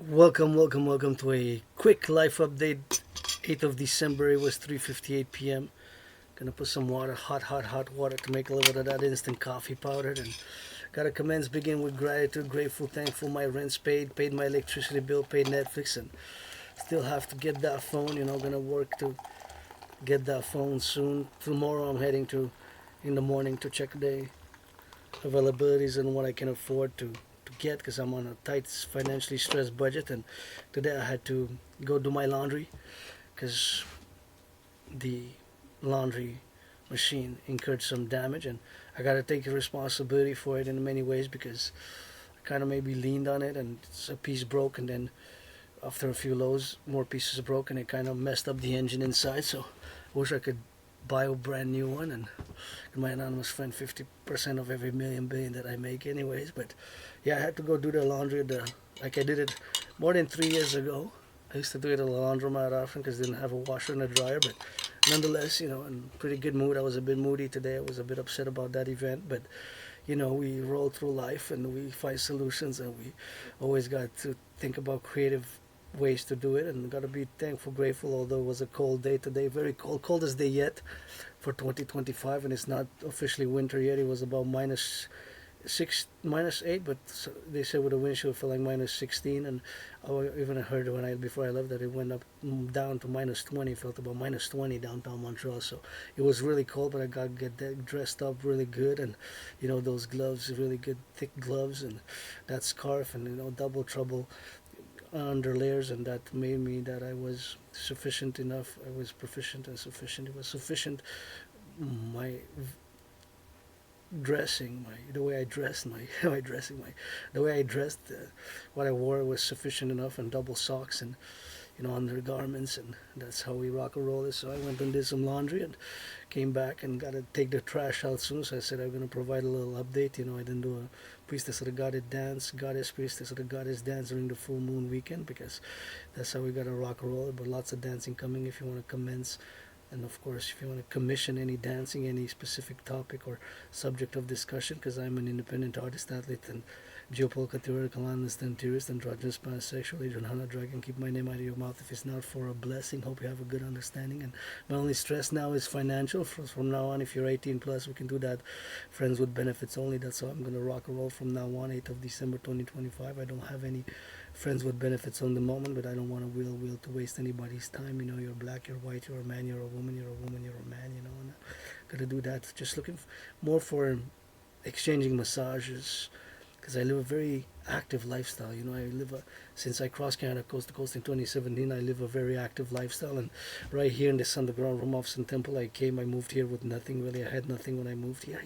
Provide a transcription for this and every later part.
Welcome to a quick life update. 8th of December, it was 3:58 p.m. Gonna put some water, hot water to make a little bit of that instant coffee powder. And gotta begin with gratitude, grateful, thankful. My rent's paid my electricity bill, paid Netflix, and still have to get that phone. Gonna work to get that phone soon. Tomorrow, I'm heading to in the morning to check the availabilities and what I can afford to get because I'm on a tight financially stressed budget. And today I had to go do my laundry because the laundry machine incurred some damage, and I got to take responsibility for it in many ways because I kind of maybe leaned on it and it's a piece broke, and then after a few loads more pieces broke and it kind of messed up the engine inside. So I wish I could buy a brand new one and my anonymous friend 50% of every million billion that I make anyways. But yeah, I had to go do the laundry like I did it more than 3 years ago. I used to do it at the laundromat often because I didn't have a washer and a dryer. But nonetheless, in pretty good mood. I was a bit moody today. I was a bit upset about that event. But we roll through life and we find solutions, and we always got to think about creative ways to do it, and got to be thankful, grateful. Although it was a cold day today, very cold, coldest day yet for 2025, and it's not officially winter yet. It was about -8, but they said with a wind chill felt like -16, and I even heard before I left that it went up down to -20. Felt about -20 downtown Montreal, so it was really cold. But I got get dressed up really good, and those gloves, really good thick gloves, and that scarf, and double trouble under layers, and that made me that I was sufficient enough. I was proficient and sufficient. It was sufficient. My dressing, the way I dressed, the way I dressed, what I wore was sufficient enough, and double socks and undergarments, and that's how we rock and roll it. So I went and did some laundry and came back and got to take the trash out soon. So I said I'm going to provide a little update. I didn't do a priestess of the goddess priestess of the goddess dance during the full moon weekend because that's how we got to rock and roll it. But lots of dancing coming if you want to commence. And of course, if you want to commission any dancing, any specific topic or subject of discussion, because I'm an independent artist, athlete, and geopolitical theoretical analyst and theorist, androgynous, pansexual, Adrian Hanna Dragon. Keep my name out of your mouth if it's not for a blessing. Hope you have a good understanding. And my only stress now is financial. From now on, if you're 18 plus, we can do that. Friends with benefits only. That's how I'm going to rock and roll from now on, 8th of December 2025. I don't have any friends with benefits on the moment, but I don't want to will to waste anybody's time. You're black, you're white, you're a man, you're a woman, you're a woman, you're a man. And gotta do that. Just looking more for exchanging massages, because I live a very active lifestyle. Since I crossed Canada coast to coast in 2017, I live a very active lifestyle. And right here in this underground room off Sun Temple, I moved here with nothing really. I had nothing when I moved here.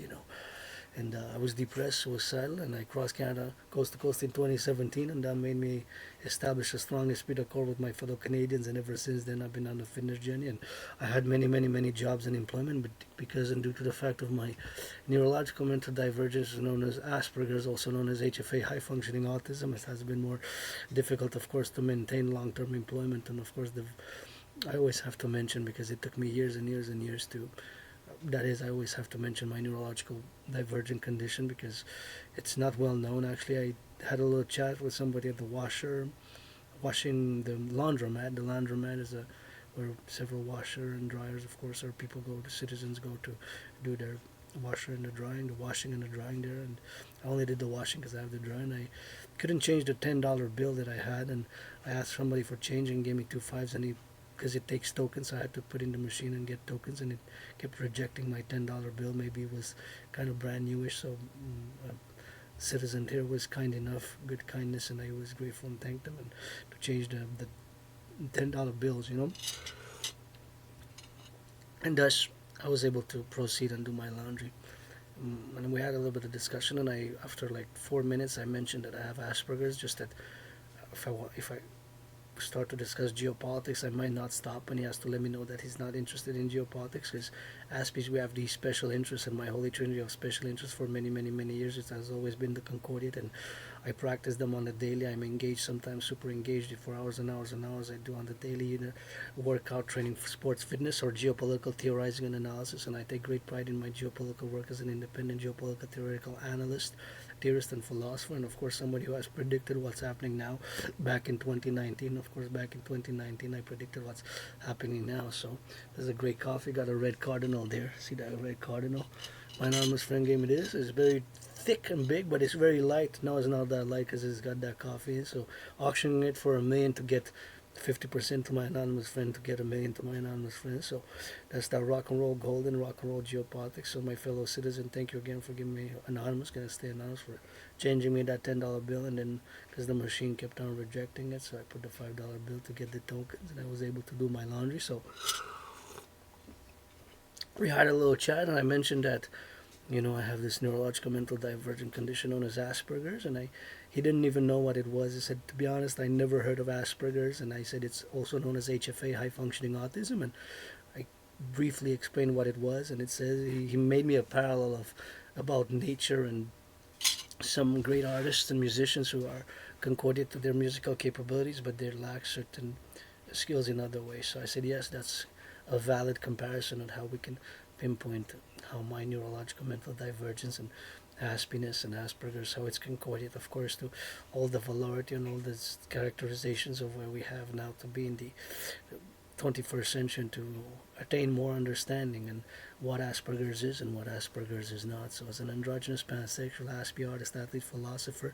And I was depressed, suicidal, and I crossed Canada coast to coast in 2017, and that made me establish a strong esprit de corps with my fellow Canadians. And ever since then, I've been on a fitness journey, and I had many jobs and employment, but because and due to the fact of my neurological mental divergence, known as Asperger's, also known as HFA, high functioning autism, it has been more difficult, of course, to maintain long-term employment. And of course, I always have to mention, because it took me years and years to, that is, I always have to mention my neurological divergent condition because it's not well known. Actually, I had a little chat with somebody at the washing the laundromat. The laundromat is where several washer and dryers, of course, or citizens go to do their washer and the washing and the drying there. And I only did the washing because I have the dryer, and I couldn't change the $10 bill that I had. And I asked somebody for change and gave me 2 5s, and because it takes tokens, so I had to put in the machine and get tokens, and it kept rejecting my $10 bill. Maybe it was kind of brand newish, so a citizen here was kind enough, good kindness, and I was grateful and thanked them, and to change the $10 bills, and thus I was able to proceed and do my laundry. And we had a little bit of discussion, and after like 4 minutes, I mentioned that I have Asperger's. Just that if I start to discuss geopolitics, I might not stop, and he has to let me know that he's not interested in geopolitics, because Aspiesque, we have these special interests, and my holy trinity of special interests for many years, it has always been the Concordiate, and I practice them on the daily. I'm engaged, sometimes super engaged for hours and hours and hours. I do on the daily, either workout, training for sports fitness, or geopolitical theorizing and analysis, and I take great pride in my geopolitical work as an independent geopolitical theoretical analyst, theorist and philosopher, and of course somebody who has predicted what's happening now. Back in 2019, of course, back in 2019, I predicted what's happening now. So there's a great coffee. Got a red cardinal there. See that red cardinal? My anonymous friend gave me this. It's very thick and big, but it's very light. Now it's not that light because it's got that coffee in. So auctioning it for $1 million to get 50% to my anonymous friend to get $1 million to my anonymous friend. So that's that rock and roll gold and rock and roll geopolitics. So my fellow citizen, thank you again for giving me anonymous. Gonna stay anonymous, for changing me that $10 bill, and then because the machine kept on rejecting it, so I put the $5 bill to get the tokens, and I was able to do my laundry. So we had a little chat, and I mentioned that I have this neurological mental divergent condition known as Asperger's, and he didn't even know what it was. He said, to be honest, I never heard of Asperger's, and I said it's also known as HFA, high functioning autism, and I briefly explained what it was, and it says he made me a parallel of about nature and some great artists and musicians who are concordant to their musical capabilities, but they lack certain skills in other ways. So I said, yes, that's a valid comparison on how we can pinpoint how my neurological mental divergence and Aspiesque and Asperger's, how it's concordant, of course, to all the validity and all the characterizations of where we have now to be in the 21st century to attain more understanding and what Asperger's is and what Asperger's is not. So as an androgynous pansexual Aspie artist, athlete, philosopher,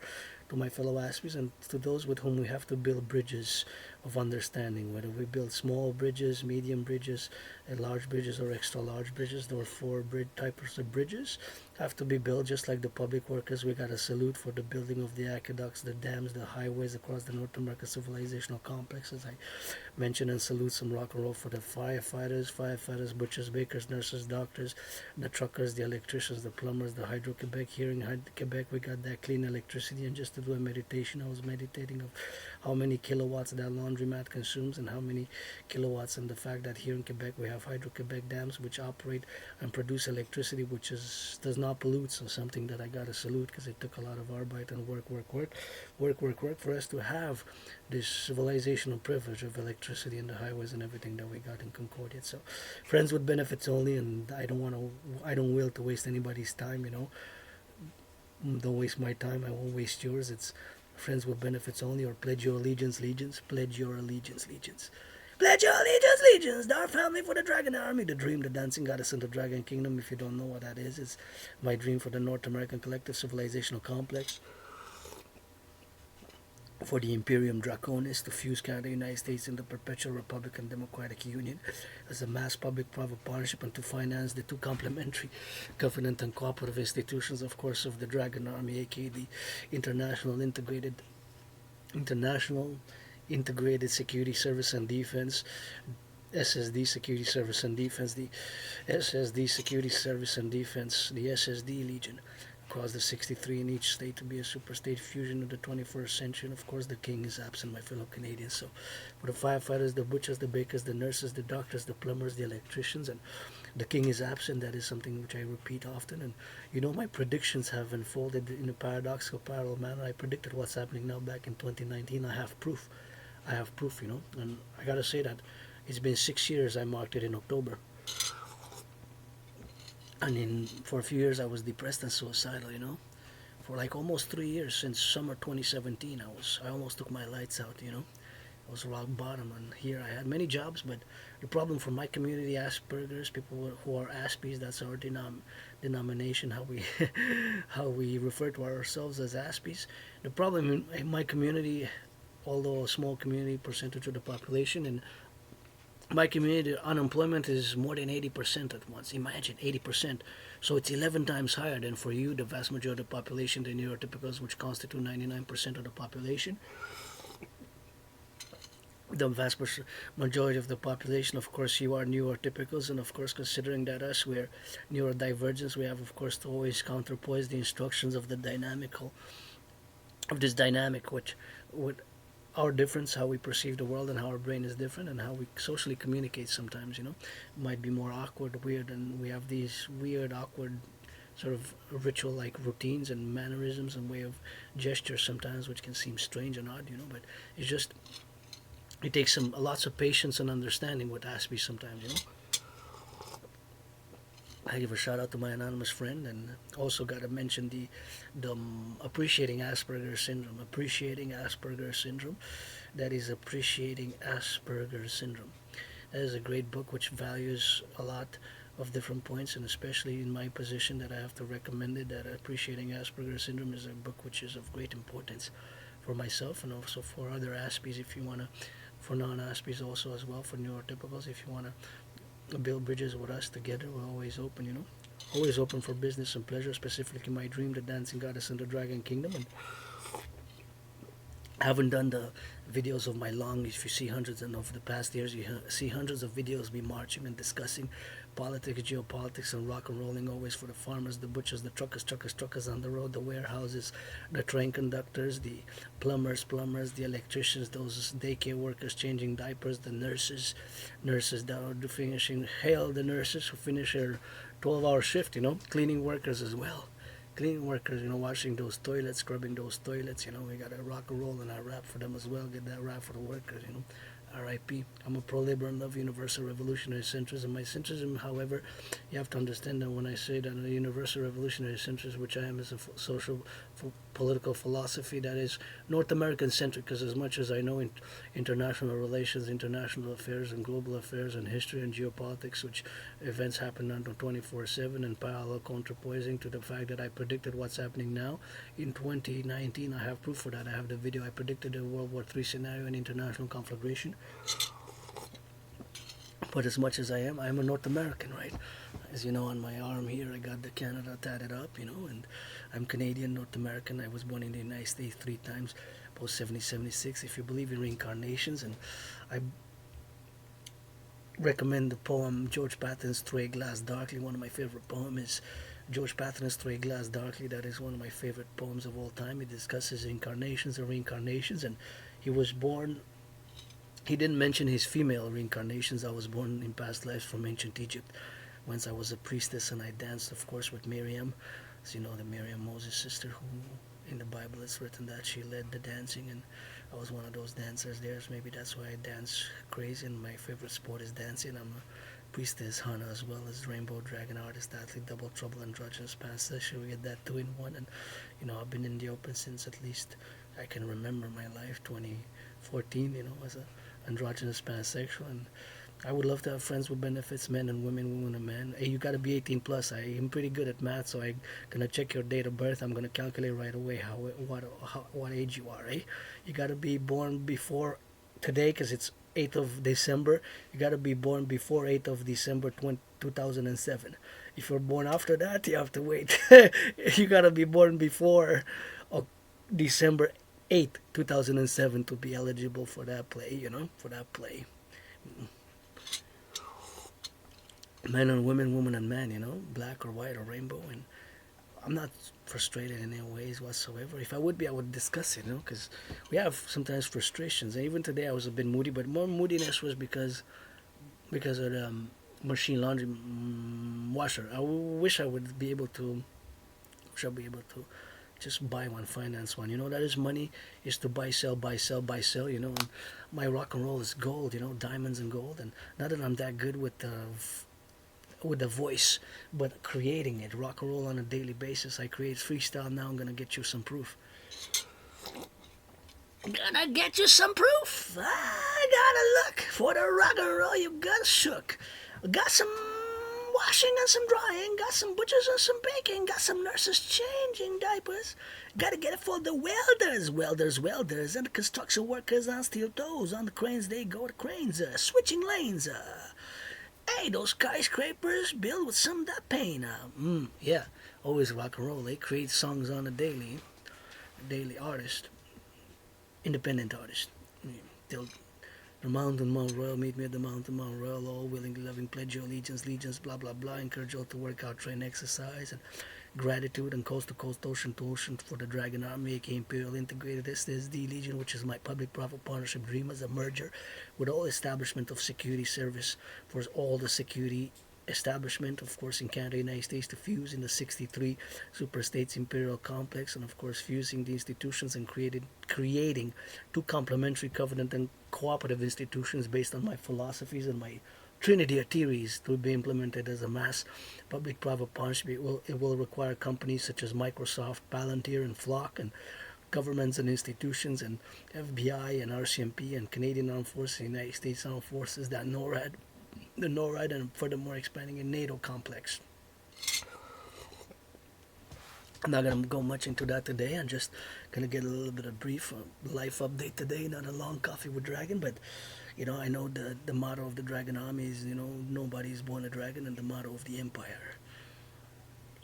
to my fellow Aspies and to those with whom we have to build bridges of understanding, whether we build small bridges, medium bridges, and large bridges or extra large bridges, there are four types of bridges have to be built just like the public workers. We got a salute for the building of the aqueducts, the dams, the highways across the North American civilizational complexes. I mentioned and salute some rock and roll for the firefighters, butchers, bakers, nurses, doctors, the truckers, the electricians, the plumbers, the Hydro-Quebec. Here in Quebec we got that clean electricity, and just to do a meditation, I was meditating of how many kilowatts that laundromat consumes and how many kilowatts, and the fact that here in Quebec we have Hydro-Quebec dams which operate and produce electricity which does not pollute. So something that I gotta salute, because it took a lot of arbeit and work for us to have this civilizational privilege of electricity and the highways and everything that we got in Concordia. So friends with benefits only, and I don't will to waste anybody's time. Don't waste my time, I won't waste yours. It's friends with benefits only, or pledge your allegiance, pledge your allegiance. Pledge your allegiance, legions, our family for the Dragon Army, the dream, the dancing goddess in the Dragon Kingdom. If you don't know what that is, it's my dream for the North American Collective Civilizational Complex, for the Imperium Draconis to fuse Canada, United States in the Perpetual Republican Democratic Union as a mass public-private partnership, and to finance the two complementary government and cooperative institutions, of course, of the Dragon Army, aka the International Integrated Security Service and Defense, SSD Security Service and Defense, the SSD Security Service and Defense, the SSD Legion, across the 63 in each state to be a super state fusion of the 21st century. And of course, the king is absent, my fellow Canadians. So for the firefighters, the butchers, the bakers, the nurses, the doctors, the plumbers, the electricians, and the king is absent. That is something which I repeat often. And my predictions have unfolded in a paradoxical, parallel manner. I predicted what's happening now back in 2019. I have proof, and I gotta say that it's been 6 years. I marked it in October. And for a few years I was depressed and suicidal, for like almost 3 years, since summer 2017. I almost took my lights out. I was rock bottom, and here I had many jobs, but the problem for my community, Asperger's, people who are Aspies, that's our denomination, how we how we refer to ourselves as Aspies. The problem in my community, although a small community percentage of the population, and my community, unemployment is more than 80% at once. Imagine 80%. So it's 11 times higher than for you, the vast majority of the population, the neurotypicals, which constitute 99% of the population. The vast majority of the population, of course, you are neurotypicals, and of course, considering that us, we're neurodivergents, we have, of course, to always counterpoise the instructions of the dynamic, which would our difference, how we perceive the world, and how our brain is different, and how we socially communicate sometimes, might be more awkward, weird, and we have these weird, awkward sort of ritual-like routines and mannerisms and way of gestures sometimes, which can seem strange and odd, but it's just, it takes lots of patience and understanding with Aspie sometimes, I give a shout out to my anonymous friend, and also got to mention the appreciating Asperger's syndrome. Appreciating Asperger's syndrome. That is appreciating Asperger's syndrome. That is a great book which values a lot of different points, and especially in my position that I have to recommend it. That appreciating Asperger's syndrome is a book which is of great importance for myself and also for other Aspies. If you wanna, for non-Aspies also as well, for neurotypicals, if you wanna build bridges with us together, we're always open. Always open for business and pleasure. Specifically, my dream, the dancing goddess in the dragon kingdom, and I haven't done the videos of my long. If you see hundreds, and over the past years, you see hundreds of videos me marching and discussing politics, geopolitics, and rock and rolling. Always for the farmers, the butchers, the truckers on the road, the warehouses, the train conductors, the plumbers, the electricians, those daycare workers changing diapers, the nurses that are finishing. Hail the nurses who finish their 12-hour shift. Cleaning workers as well. Cleaning workers, washing those toilets, scrubbing those toilets, we got to rock and roll and I rap for them as well, get that rap for the workers, RIP. I'm a pro-labor and love universal revolutionary centrism. My centrism, however, you have to understand that when I say that a universal revolutionary centrism, which I am, is a social, political philosophy that is North American centric, because as much as I know in international relations, international affairs, and global affairs, and history and geopolitics, which events happen on 24/7 and parallel counterpoising to the fact that I predicted what's happening now in 2019. I have proof for that. I have the video. I predicted a World War III scenario and international conflagration. But as much as I'm a North American, right? As you know, on my arm here, I got the Canada tatted up, and I'm Canadian, North American. I was born in the United States 3 times, post 76. If you believe in reincarnations, and I recommend the poem George Patton's Through a Glass Darkly. One of my favorite poems is George Patton's Through a Glass Darkly. That is one of my favorite poems of all time. It discusses incarnations and reincarnations, and he was born. He didn't mention his female reincarnations. I was born in past lives from ancient Egypt, whence I was a priestess and I danced, of course, with Miriam. As you know, the Miriam, Moses' sister, who in the Bible it's written that she led the dancing, and I was one of those dancers there. So maybe that's why I dance crazy, and my favorite sport is dancing. I'm a priestess, Hana, as well as rainbow dragon artist, athlete, double trouble, androgynous pansexual. We get that 2 in 1, and I've been in the open since at least I can remember my life, 2014. As a androgynous pansexual, and I would love to have friends with benefits, men and women and men. Hey, you gotta be 18 plus. I am pretty good at math, so I'm gonna check your date of birth. I'm gonna calculate right away what age you are. Eh? You gotta be born before today, because it's 8th of December. You gotta be born before 8th of December 2007. If you're born after that, you have to wait. You gotta be born before December 8th, 2007 to be eligible for that play, for that play. Men and women and man, black or white or rainbow. And I'm not frustrated in any ways whatsoever. If I would be, I would discuss it, because we have sometimes frustrations. And even today I was a bit moody, but more moodiness was because of the machine laundry washer. I wish I would be able to just buy one, finance one. That is money is to buy, sell, and my rock and roll is gold, diamonds and gold. And not that I'm that good with the voice, but creating it, rock and roll on a daily basis. I create freestyle now. I'm gonna get you some proof. I gotta look for the rock and roll. You got shook. Got some washing and some drying, got some butchers and some baking, got some nurses changing diapers. Gotta get it for the welders, and the construction workers on steel toes. On the cranes, they go to cranes, switching lanes. Hey, those skyscrapers build with some of that pain. Yeah, always rock and roll. They create songs on a daily artist, independent artist. Till the mountain Mount Royal, meet me at the mountain Mount Royal, all willingly loving, pledge your allegiance, blah blah blah, encourage you all to work out, train, exercise, and gratitude, and coast to coast, ocean to ocean for the Dragon Army, aka Imperial Integrated SD Legion, which is my public-private partnership dream as a merger with all establishment of security service for all the security establishment, of course, in Canada, United States, to fuse in the 63 super states imperial complex, and of course fusing the institutions and creating two complementary covenant and cooperative institutions based on my philosophies and my trinity of theories to be implemented as a mass public-private partnership. It will require companies such as Microsoft, Palantir, and Flock, and governments and institutions, and FBI and RCMP and Canadian Armed Forces, United States Armed Forces, the NORAD, and furthermore expanding in NATO complex. I'm not going to go much into that today. I'm just going to get a little bit of brief life update today, not a long coffee with Dragon, but I know the motto of the Dragon Army is, nobody's born a dragon, and the motto of the Empire,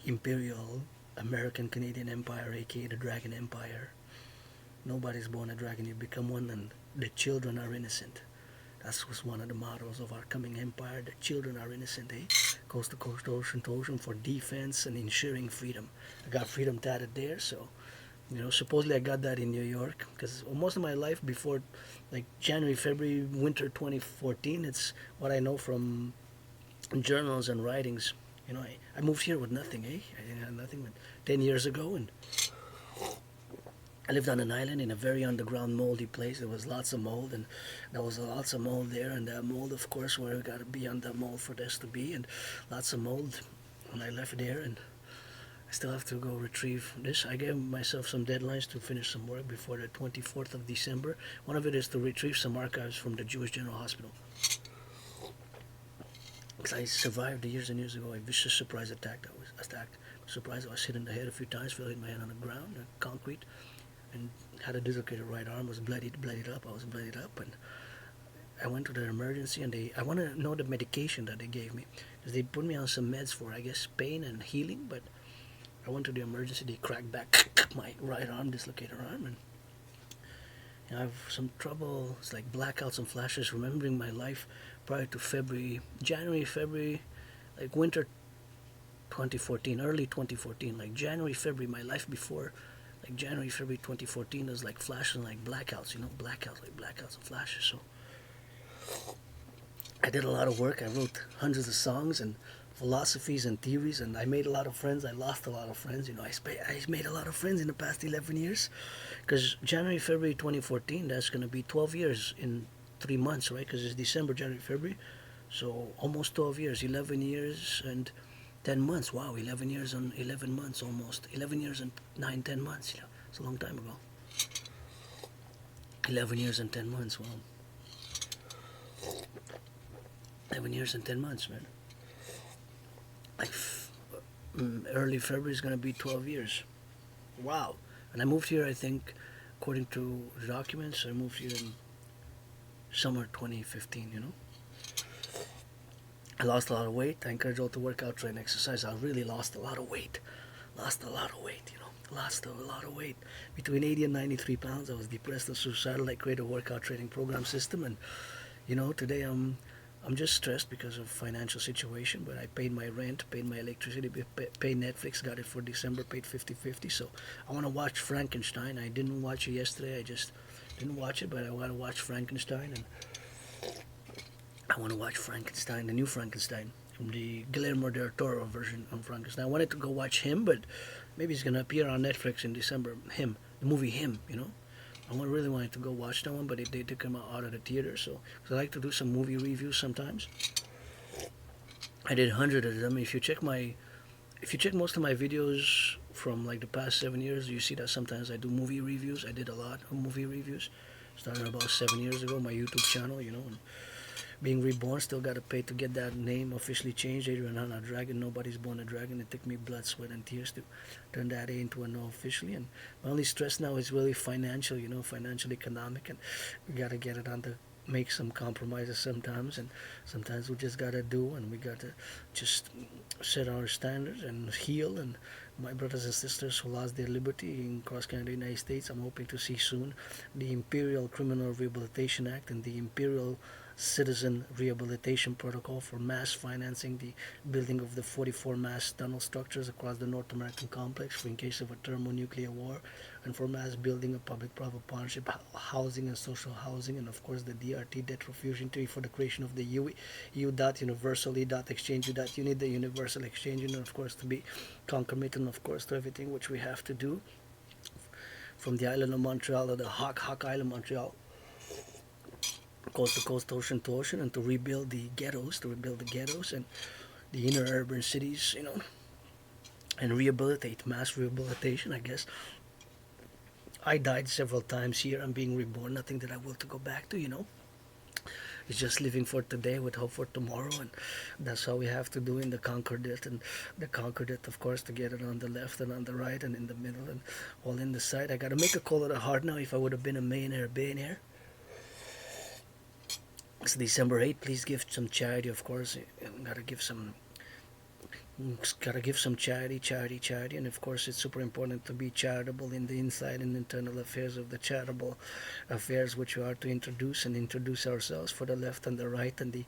Imperial, American Canadian Empire, aka the Dragon Empire. Nobody's born a dragon, you become one, and the children are innocent. That was one of the mottos of our coming empire. The children are innocent, coast to coast, ocean to ocean, for defense and ensuring freedom. I got freedom tatted there, so supposedly I got that in New York, because most of my life before, like January, February, winter 2014, it's what I know from journals and writings. I moved here with nothing, I didn't have nothing, but 10 years ago, and I lived on an island in a very underground moldy place. There was lots of mold, and there was lots of mold there, and that mold, of course, where it got to be on that mold for this to be, and lots of mold. And I left there, and I still have to go retrieve this. I gave myself some deadlines to finish some work before the 24th of December. One of it is to retrieve some archives from the Jewish General Hospital. Because I survived years and years ago a vicious surprise attack. I was attacked. Surprised, I was hit in the head a few times, fell hit my head on the ground, concrete, and had a dislocated right arm, was bloodied up. I was bloodied up, and I went to the emergency, and I want to know the medication that they gave me, because they put me on some meds for, I guess, pain and healing, but I went to the emergency, they cracked back my right arm, dislocated arm, and I have some trouble. It's like blackouts and flashes, remembering my life prior to January, February, like winter 2014, early 2014, like January, February, my life before, like January, February 2014, there's like flashes and like blackouts, blackouts and flashes. So I did a lot of work. I wrote hundreds of songs and philosophies and theories, and I made a lot of friends. I lost a lot of friends. I made a lot of friends in the past 11 years, because January, February 2014, that's going to be 12 years in 3 months, right? Because it's December, January, February. So almost 12 years, 11 years and 10 months. Wow, 11 years and 11 months almost. 11 years and 10 months. It's a long time ago. 11 years and 10 months, wow. 11 years and 10 months, man. Like early February is going to be 12 years. Wow. And I moved here, I think, according to the documents, I moved here in summer 2015, I lost a lot of weight. I encourage you all to work out, train, exercise. I really lost a lot of weight. Lost a lot of weight. Between 80 and 93 pounds. I was depressed and suicidal. I created a workout training program system, and today I'm just stressed because of financial situation, but I paid my rent, paid my electricity, paid Netflix, got it for December, paid 50-50. So I want to watch Frankenstein. I didn't watch it yesterday. I just didn't watch it, but I want to watch Frankenstein, and I want to watch Frankenstein, the new Frankenstein, from the Guillermo del Toro version of Frankenstein. I wanted to go watch him, but maybe he's going to appear on Netflix in December. Him, the movie Him, I really wanted to go watch that one, but they took him out of the theater. So, I like to do some movie reviews sometimes. I did 100 of them. If you check most of my videos from like the past 7 years, you see that sometimes I do movie reviews. I did a lot of movie reviews. Started about 7 years ago, my YouTube channel, and being reborn, still got to pay to get that name officially changed. Adrian, I'm not a dragon. Nobody's born a dragon. It took me blood, sweat, and tears to turn that A into a no officially. And my only stress now is really financial, financial, economic, and we got to get it on to make some compromises sometimes. And sometimes we just got to do, and we got to just set our standards and heal. And my brothers and sisters who lost their liberty in cross-Canada, United States, I'm hoping to see soon the Imperial Criminal Rehabilitation Act and the Imperial Citizen Rehabilitation Protocol for mass financing the building of the 44 mass tunnel structures across the North American complex for in case of a thermonuclear war, and for mass building of public-private partnership housing and social housing, and of course the DRT debt refusion treaty for the creation of the EU.universal exchange .unit, the universal exchange unit, of course, to be concomitant, of course, to everything which we have to do from the island of Montreal to the Hawk Island, Montreal. coast to coast, ocean to ocean, and to rebuild the ghettos, and the inner urban cities, and rehabilitate, mass rehabilitation, I guess. I died several times here. I'm being reborn. Nothing that I will to go back to. It's just living for today with hope for tomorrow, and that's how we have to do in the conquered it, and the conquered it, of course, to get it on the left and on the right and in the middle and all in the side. I gotta make a call of the heart now. If I would have been a millionaire, it's December 8th. Please give some charity, of course. Gotta give some charity, and of course it's super important to be charitable in the inside and internal affairs of the charitable affairs, which we are to introduce ourselves for the left and the right and the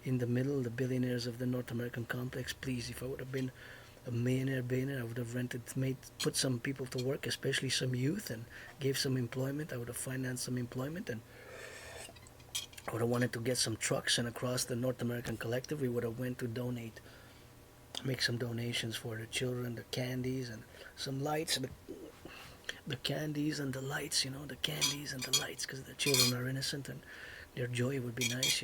in the middle, the billionaires of the North American complex. Please, if I would have been a millionaire, I would have put some people to work, especially some youth, and gave some employment. I would have financed some employment, and I would have wanted to get some trucks, and across the North American Collective, we would have went to make some donations for the children, the candies and some lights, the candies and the lights, the candies and the lights, because the children are innocent and their joy would be nice.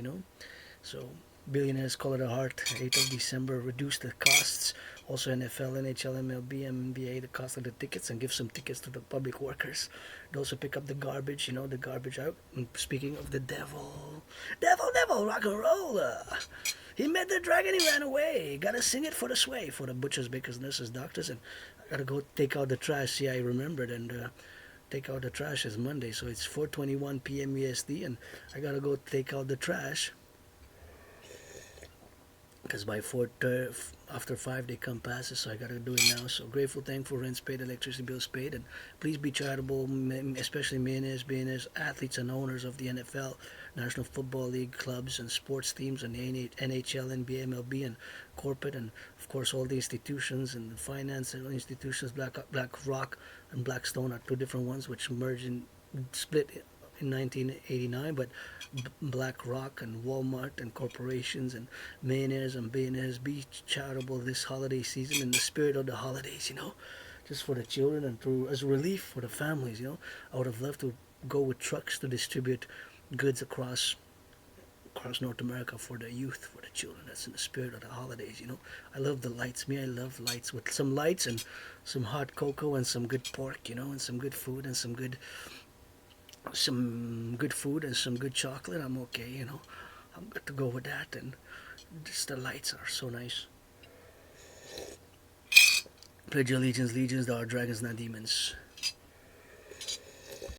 So billionaires call it a heart. 8th of December, reduce the costs. Also NFL, NHL, MLB, NBA, the cost of the tickets, and give some tickets to the public workers. Those who pick up the garbage, the garbage out. And speaking of the devil, rock and roll. He met the dragon, he ran away. Gotta sing it for the sway, for the butchers, bakers, nurses, doctors, and I gotta go take out the trash. See, I remembered, and take out the trash is Monday, so it's 4:21 p.m. EST, and I gotta go take out the trash. Because by after 5 they come passes, so I gotta do it now. So grateful, thankful, rent's paid, electricity bills paid, and please be charitable, especially millionaires, athletes, and owners of the NFL, National Football League clubs and sports teams, and the NHL, NBA, MLB, and corporate, and of course all the institutions and finance and institutions. BlackRock and Blackstone are two different ones which merged and split in 1989, but BlackRock and Walmart and corporations and millionaires and billionaires, be charitable this holiday season in the spirit of the holidays, just for the children and as relief for the families. I would have loved to go with trucks to distribute goods across North America for the youth, for the children. That's in the spirit of the holidays. I love the lights. I love lights. With some lights and some hot cocoa and some good pork, and some good food and some good food and some good chocolate, I'm okay. I'm good to go with that, and just the lights are so nice. Pledge allegiance, legions, thou art dragons, not demons.